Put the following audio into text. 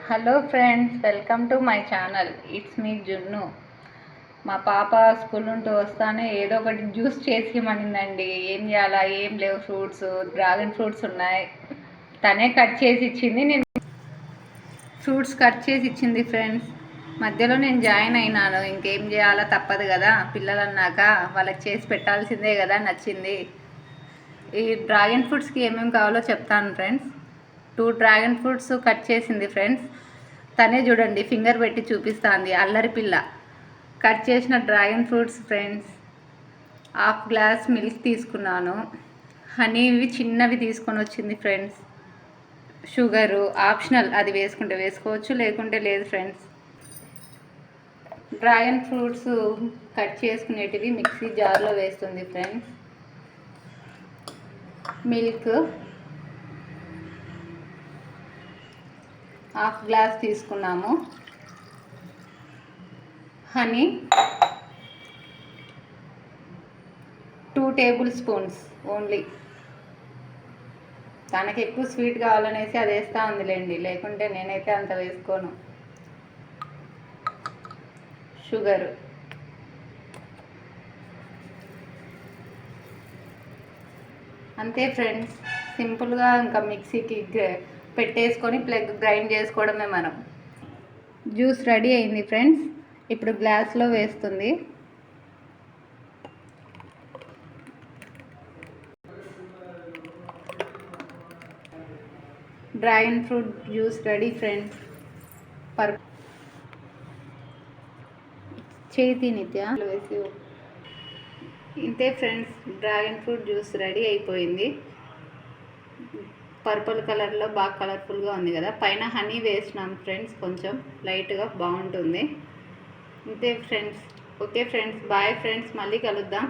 Hello friends, welcome to my channel. It's me జున్ను. మా పాప స్కూల్ నుండి వస్తానే ఏదో ఒకటి జ్యూస్ చేసి ఇవ్వమనిందండి. ఏం చేయాలా, ఏం లేవు ఫ్రూట్స్, డ్రాగన్ ఫ్రూట్స్ ఉన్నాయి. తనే కట్ చేసి ఇచ్చింది. నేను ఫ్రూట్స్ కట్ చేసి ఇచ్చింది ఫ్రెండ్స్. మధ్యలో నేను జాయిన్ అయినాను. ఇంకేం చేయాలా, తప్పదు కదా, పిల్లలు అన్నాక వాళ్ళకి చేసి పెట్టాల్సిందే కదా. నచ్చింది. ఈ డ్రాగన్ ఫ్రూట్స్కి ఏమేమి కావాలో చెప్తాను ఫ్రెండ్స్. 2 డ్రాగన్ ఫ్రూట్స్ కట్ చేసింది ఫ్రెండ్స్. తనే చూడండి ఫింగర్ పెట్టి చూపిస్తుంది, అల్లరి పిల్ల. కట్ చేసిన dragon fruits friends. 1/2 glass milk తీసుకున్నాను. హనీవి చిన్నవి తీసుకొని వచ్చింది ఫ్రెండ్స్. షుగరు ఆప్షనల్, అది వేసుకుంటే వేసుకోవచ్చు, లేకుంటే లేదు ఫ్రెండ్స్. డ్రాగన్ ఫ్రూట్స్ కట్ చేసుకునేటివి మిక్సీ జార్లో వేస్తుంది ఫ్రెండ్స్. మిల్క్ 1/2 గ్లాస్ తీసుకున్నాము. Honey 2 tablespoons only. తనకి ఎక్కువ స్వీట్ కావాలనేసి అది వేస్తూ ఉందిలేండి, లేకుంటే నేనైతే అంత వేసుకోను. షుగరు అంతే ఫ్రెండ్స్. సింపుల్గా ఇంకా మిక్సీకి పెట్టేసుకొని గ్రైండ్ చేసుకోవడమే మనం. జ్యూస్ రెడీ అయింది ఫ్రెండ్స్. ఇప్పుడు గ్లాస్లో వేస్తుంది. Dragon fruit juice ready friends. చేతి నిత్య వేసి ఇంతే friends. Dragon fruit juice ready అయిపోయింది. పర్పుల్ కలర్లో బాగా కలర్ఫుల్గా ఉంది కదా. పైన హనీ వేసినాం ఫ్రెండ్స్, కొంచెం లైట్గా, బాగుంటుంది. ఇంతే friends. Okay friends, bye friends, మళ్ళీ కలుద్దాం.